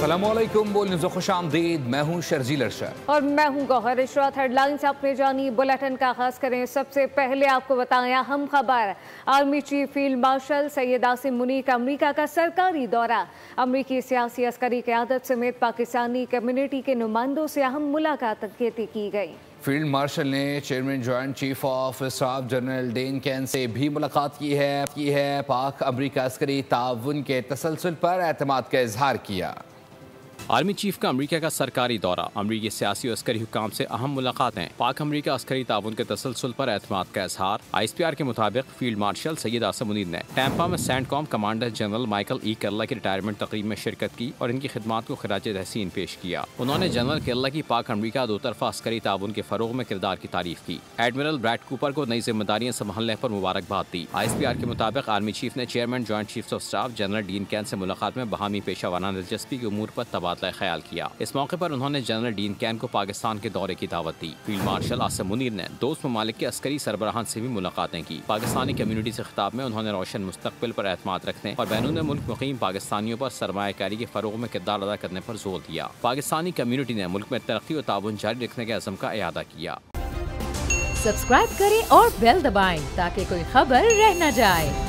अस्सलाम वालेकुम, बोल न्यूज़ खुश आमदीद। मैं हूँ शर्जील अरशद और मैं हूँ गौहर इशरत। हेडलाइंस अपने जानी बुलेटिन का आगाज करें। सबसे पहले आपको बताएं अहम खबर। Army chief field marshal Syed Asim Munir का अमरीका का सरकारी दौरा। अमरीकी सियासी अस्करी क़यादत समेत पाकिस्तानी कम्युनिटी के नुमाइंदों से अहम मुलाकातें की गई। फील्ड मार्शल ने chairman joint chief of staff general Dan Caine से भी मुलाकात की है। पाक अमरीका अस्करी ताउन के तसलसल पर एतमाद का इजहार किया। आर्मी चीफ का अमरीका का सरकारी दौरा, अमरीकी सियासी और अस्करी हुकाम से अहम मुलाकातें, पाक अमरीका अस्करी ताउन के तसलसल पर एतमाद का इजहार। ISPR के मुताबिक फील्ड मार्शल सैयद आसिम मुनीर ने टैंपा में CENTCOM commander general Michael E Kerala की रिटायरमेंट तकरीब में शिरकत की और इनकी खिदमात को खिराज तहसीन पेश किया। उन्होंने जनरल केरला की पाक अमरीका दो तरफा अस्करी ताउन के फरोग में किरदार की तारीफ की। एडमिरल ब्रैड कूपर को नई जिम्मेदारियां संभालने पर मुबारकबाद दी। ISPR के मुताबिक आर्मी चीफ ने chairman joint chief of staff general dean can say मुलाकात में बहामी पेशा वाराना दिलचस्पी के उमूर पर तबादला ख्याल किया। इस मौके पर उन्होंने जनरल डीन कैन को पाकिस्तान के दौरे की दावत दी। फील्ड मार्शल आसिम मुनीर ने दोस्त ममालिक के अस्करी सरबराहान से भी मुलाकातें की। पाकिस्तानी कम्युनिटी से खिताब में उन्होंने रोशन मुस्तकबिल पर एतमाद रखने और बैरून मुल्क मुकीम पाकिस्तानियों पर सरमायाकारी के फरोग में किरदार अदा करने पर जोर दिया। पाकिस्तानी कम्युनिटी ने मुल्क में तरक्की और ताउन जारी रखने के अज़म का इयादा किया। सब्सक्राइब करें और बेल दबाएं ताकि कोई खबर रह न जाए।